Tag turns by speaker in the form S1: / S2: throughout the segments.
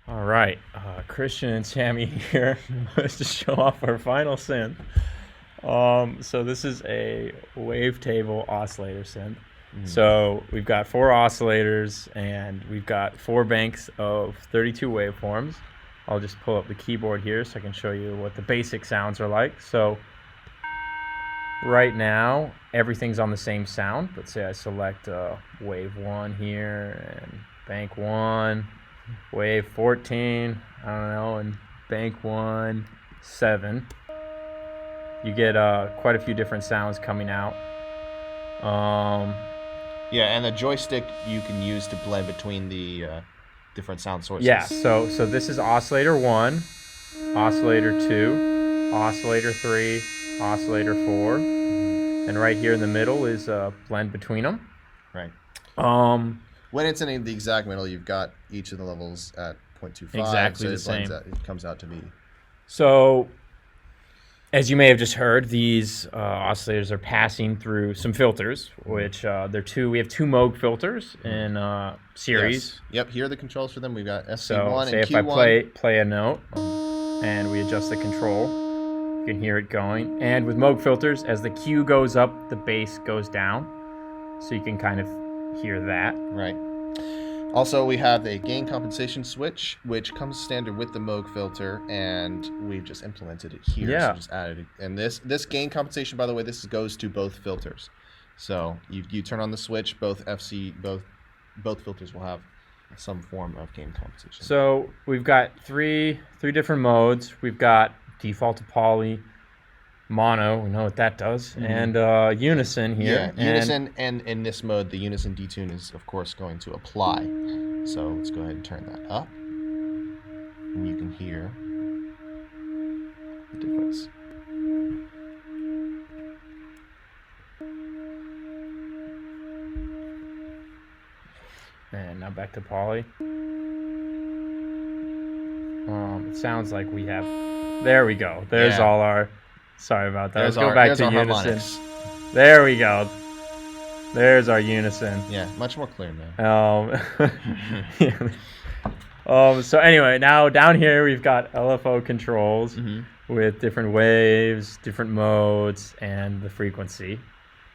S1: All right, Christian and Sammy here to show off our final synth. So this is a wavetable oscillator synth. So we've got 4 oscillators and we've got 4 banks of 32 waveforms. I'll just pull up the keyboard here so I can show you what the basic sounds are like. So right now everything's on the same sound. Let's say I select wave 1 here and bank 1. Wave 14, I don't know, and bank 1, 7. You get quite a few different sounds coming out.
S2: Yeah, and the joystick you can use to blend between the different sound sources.
S1: Yeah, so this is oscillator 1, oscillator 2, oscillator 3, oscillator 4, and right here in the middle is a blend between them.
S2: Right. When it's in the exact middle, you've got each of the levels at 0.25.
S1: Exactly
S2: so
S1: the same.
S2: It comes out to be.
S1: So, as you may have just heard, these oscillators are passing through some filters, which we have 2 Moog filters in series.
S2: Yes. Yep, here are the controls for them. We've got FC1
S1: So,
S2: and
S1: say if
S2: Q1.
S1: I play a note and we adjust the control, you can hear it going. And with Moog filters, as the Q goes up, the bass goes down. So you can kind of hear that.
S2: Right. Also, we have a gain compensation switch, which comes standard with the Moog filter, and we've just implemented it here.
S1: Yeah.
S2: So just added it. And this gain compensation, by the way, this goes to both filters. So you turn on the switch, both filters will have some form of gain compensation.
S1: So we've got three different modes. We've got default to poly, mono, we know what that does, and unison here.
S2: Yeah, unison, and in this mode, the unison detune is, of course, going to apply. So let's go ahead and turn that up, and you can hear the difference.
S1: And now back to poly. It sounds like we have. There we go. There's all our. Sorry about that. Let's go back to unison.
S2: Harmonics.
S1: There we go. There's our unison.
S2: Yeah, much more clear now.
S1: So anyway, now down here we've got LFO controls with different waves, different modes, and the frequency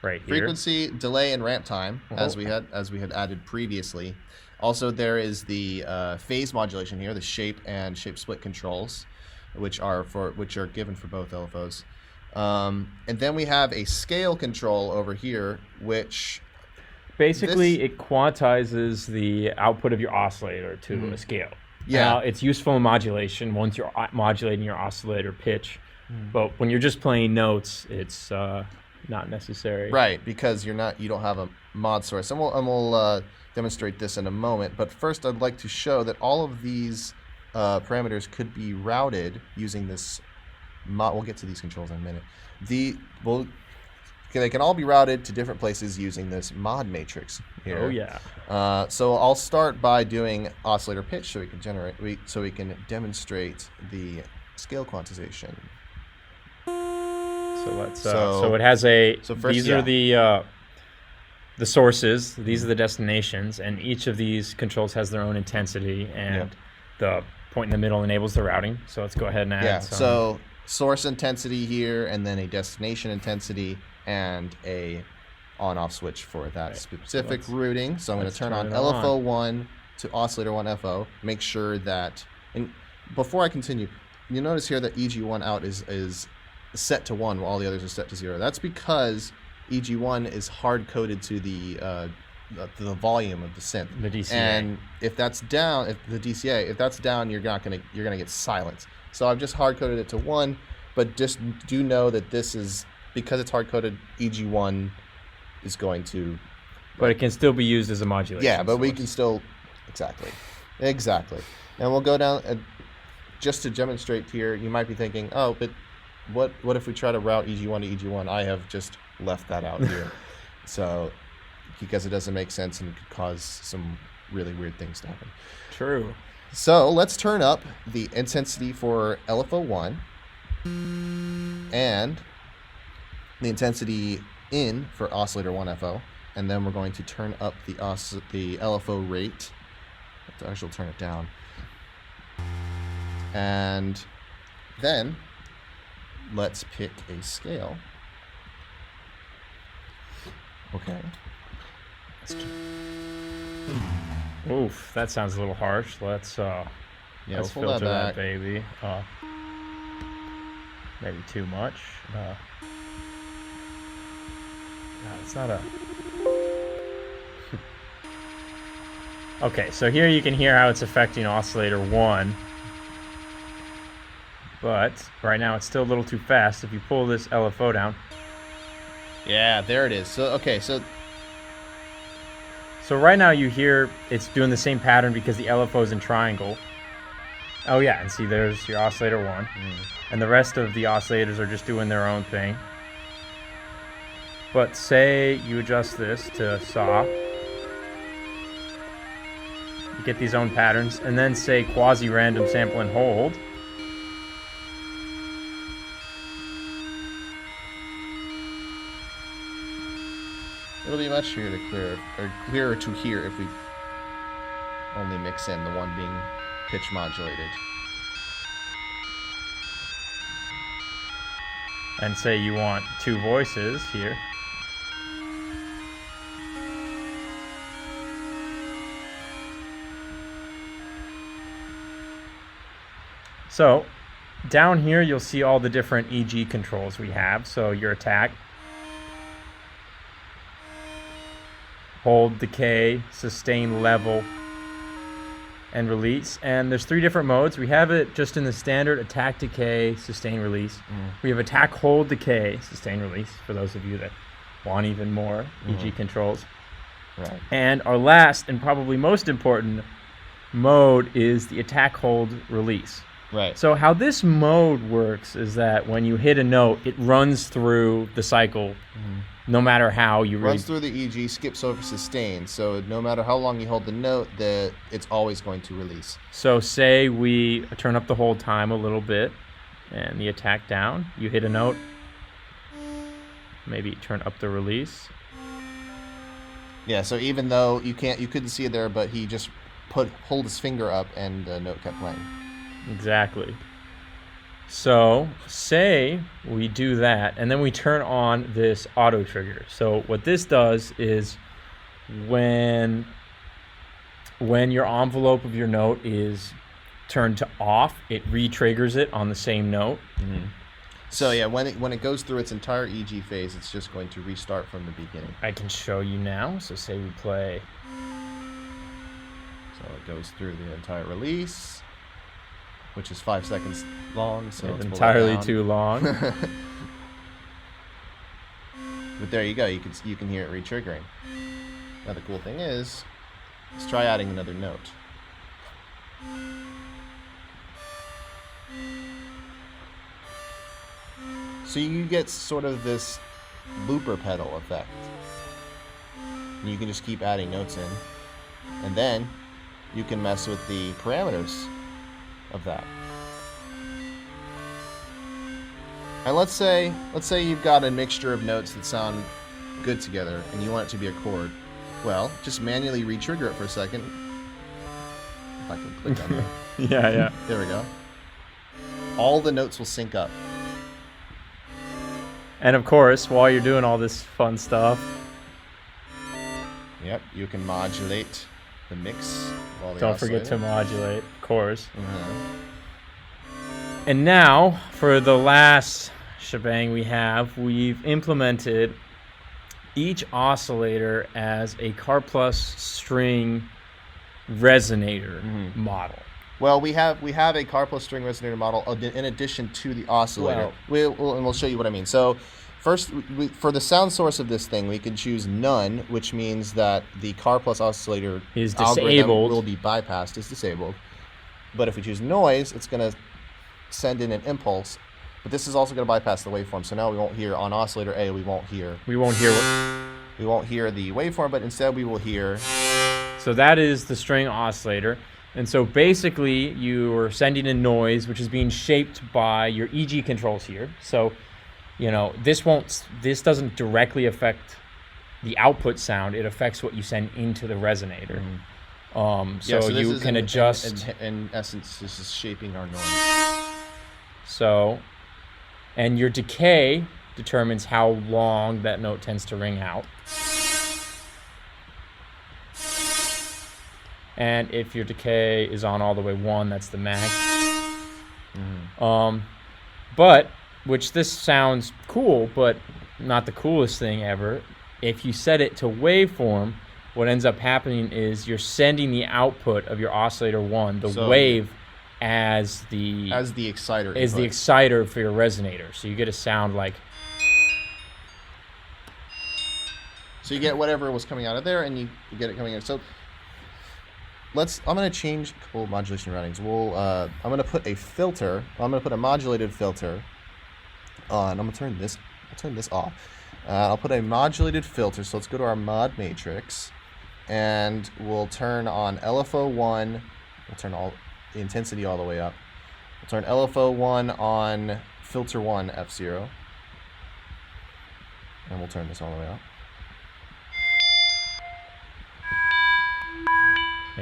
S1: right here.
S2: Frequency, delay, and ramp time, as we had added previously. Also, there is the phase modulation here, the shape and shape split controls, which are given for both LFOs. And then we have a scale control over here, which
S1: basically it quantizes the output of your oscillator to a scale.
S2: Yeah,
S1: now, it's useful in modulation once you're modulating your oscillator pitch, but when you're just playing notes, it's not necessary.
S2: Right, because you don't have a mod source, and we'll demonstrate this in a moment. But first, I'd like to show that all of these parameters could be routed using this mod. We'll get to these controls in a minute. They can all be routed to different places using this mod matrix here.
S1: Oh yeah.
S2: So I'll start by doing oscillator pitch, so we can demonstrate the scale quantization.
S1: So let's. So it has a. So first, these are the sources. These are the destinations, and each of these controls has their own intensity, and the point in the middle enables the routing. So let's go ahead and add some.
S2: So source intensity here, and then a destination intensity, and a on-off switch for that specific routing. So I'm going to turn on LFO1 to oscillator 1 FO. Make sure that, and before I continue, you notice here that EG1 out is set to 1 while all the others are set to 0. That's because EG1 is hard-coded to the volume of the synth.
S1: The DCA.
S2: And if that's down, if that's down, you're gonna get silence. So I've just hard-coded it to 1, but just do know that this is, because it's hard-coded, EG1 is going to...
S1: But it can still be used as a modulation.
S2: Yeah, but we can still... Exactly. And we'll go down, just to demonstrate here, you might be thinking, oh, but what if we try to route EG1 to EG1? I have just left that out here. So, because it doesn't make sense and it could cause some really weird things to happen.
S1: True.
S2: So let's turn up the intensity for LFO1 and the intensity in for oscillator 1FO, and then we're going to turn up the LFO rate. Actually, turn it down. And then let's pick a scale. Okay.
S1: Oof, that sounds a little harsh. Let's
S2: Yeah,
S1: let's
S2: we'll pull
S1: filter
S2: that back.
S1: baby. Maybe too much. No, it's not a. Okay, so here you can hear how it's affecting oscillator 1. But right now it's still a little too fast. If you pull this LFO down.
S2: Yeah, there it is. So okay, so
S1: right now you hear it's doing the same pattern because the LFO is in triangle. Oh yeah, and see there's your oscillator 1. And the rest of the oscillators are just doing their own thing. But say you adjust this to SAW. You get these own patterns, and then say quasi-random sample and hold.
S2: it'll be much clearer to hear if we only mix in the one being pitch modulated.
S1: And say you want 2 voices here. So down here you'll see all the different EG controls we have. So your attack, hold, decay, sustain, level, and release. And there's 3 different modes. We have it just in the standard attack, decay, sustain, release. We have attack, hold, decay, sustain, release for those of you that want even more EG controls.
S2: Right.
S1: And our last and probably most important mode is the attack, hold, release.
S2: Right.
S1: So how this mode works is that when you hit a note, it runs through the cycle no matter how you
S2: runs through the EG, skips over sustain. So no matter how long you hold the note, it's always going to release.
S1: So say we turn up the hold time a little bit and the attack down. You hit a note. Maybe turn up the release.
S2: Yeah, so even though you couldn't see it there, but he just pulled his finger up and the note kept playing.
S1: Exactly. So say we do that and then we turn on this auto trigger. So what this does is when your envelope of your note is turned to off, it re-triggers it on the same note.
S2: So yeah, when it goes through its entire EG phase, it's just going to restart from the beginning.
S1: I can show you now. So say we play.
S2: So it goes through the entire release, which is 5 seconds long, so
S1: It's
S2: let's pull
S1: entirely
S2: it down.
S1: too long.
S2: But there you go. You can hear it re-triggering. Now the cool thing is, let's try adding another note. So you get sort of this looper pedal effect. And you can just keep adding notes in, and then you can mess with the parameters of that. And let's say you've got a mixture of notes that sound good together and you want it to be a chord. Well, just manually re-trigger it for a second. If I can click on that.
S1: Yeah.
S2: There we go. All the notes will sync up.
S1: And of course, while you're doing all this fun stuff,
S2: Yep, you can modulate the mix.
S1: don't forget to modulate, of course.
S2: Mm-hmm.
S1: And now, for the last shebang we've implemented each oscillator as a Car+ string resonator model.
S2: Well, we have a Car+ string resonator model in addition to the oscillator. We'll show you what I mean. So first, for the sound source of this thing, we can choose none, which means that the Car+ oscillator
S1: Is
S2: algorithm
S1: disabled.
S2: will be bypassed, is disabled. But if we choose noise, it's going to send in an impulse. But this is also going to bypass the waveform. So now we won't hear on oscillator A. We won't hear the waveform, but instead we will hear.
S1: So that is the string oscillator. And so basically you're sending in noise, which is being shaped by your EG controls here. So, this doesn't directly affect the output sound. It affects what you send into the resonator. So you can adjust.
S2: In essence, this is shaping our noise.
S1: So, and your decay determines how long that note tends to ring out. And if your decay is on all the way 1, that's the max. But, which this sounds cool, but not the coolest thing ever. If you set it to waveform, what ends up happening is you're sending the output of your oscillator 1, the wave, as the
S2: exciter.
S1: Is the exciter for your resonator. So you get a sound like.
S2: So you get whatever was coming out of there, and you get it coming in. So I'm going to change a couple modulation routings. I'm going to put a filter. I'm going to put a modulated filter on. I'm going to turn this. I'll turn this off. I'll put a modulated filter. So let's go to our mod matrix, and we'll turn on LFO1. We'll turn the intensity all the way up. We'll turn LFO1 on filter 1 F0, and we'll turn this all the way up.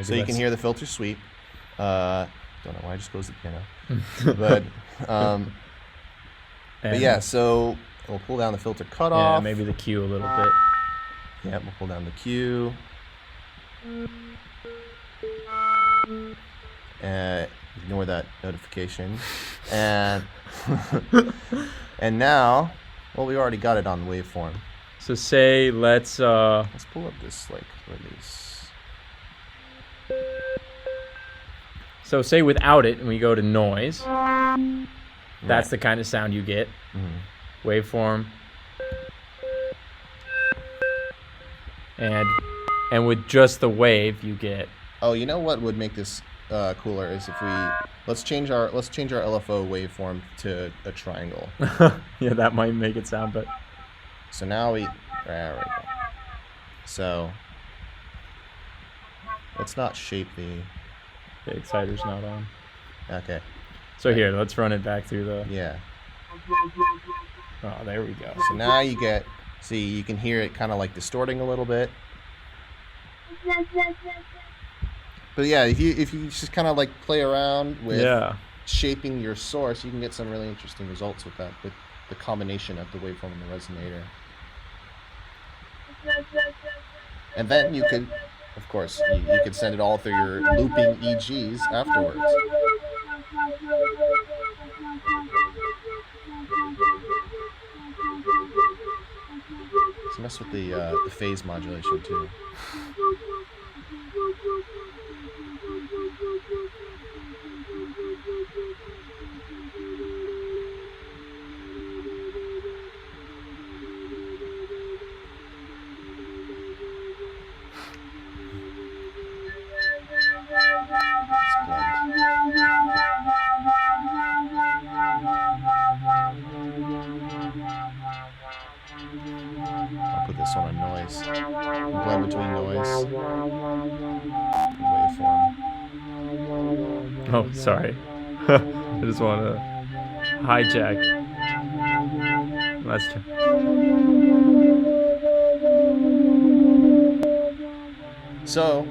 S2: So you can hear the filter sweep. Don't know why I just closed the piano. But yeah, so we'll pull down the filter cutoff.
S1: Yeah, maybe the Q a little bit.
S2: Yeah, we'll pull down the Q. Ignore that notification. And and now, well, we already got it on the waveform.
S1: So say let's
S2: pull up this release.
S1: So say without it, and we go to noise. That's the kind of sound you get. Waveform. And with just the wave, you get.
S2: Oh, you know what would make this cooler is if let's change our LFO waveform to a triangle.
S1: Yeah, that might make it sound better.
S2: So now right go. So let's not shape the
S1: exciter's not on.
S2: Okay.
S1: So here, let's run it back through the.
S2: Yeah.
S1: Oh, there we go.
S2: So now you can hear it kind of like distorting a little bit. But yeah, if you just kind of like play around with shaping your source, you can get some really interesting results with that, with the combination of the waveform and the resonator. And then you could, of course, you could send it all through your looping EGs afterwards. So mess with the phase modulation too. I'll put this on a noise. Blend between noise and waveform.
S1: Oh, sorry. I just want to hijack. Let's try.
S2: So,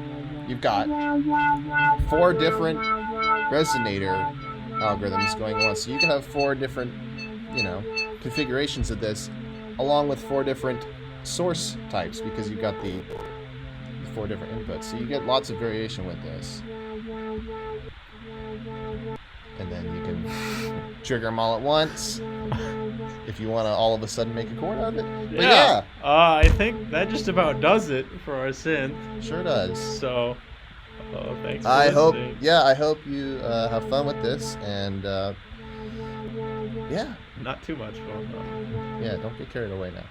S2: you've got 4 different resonator algorithms going on. So you can have 4 different, configurations of this, along with 4 different source types, because you've got the 4 different inputs. So you get lots of variation with this. And then you can trigger them all at once if you want to all of a sudden make a chord out of it. But yeah.
S1: I think that just about does it for our synth.
S2: Sure does.
S1: So, thanks for listening.
S2: I hope you have fun with this, and yeah.
S1: Not too much fun, though.
S2: Yeah, don't get carried away now.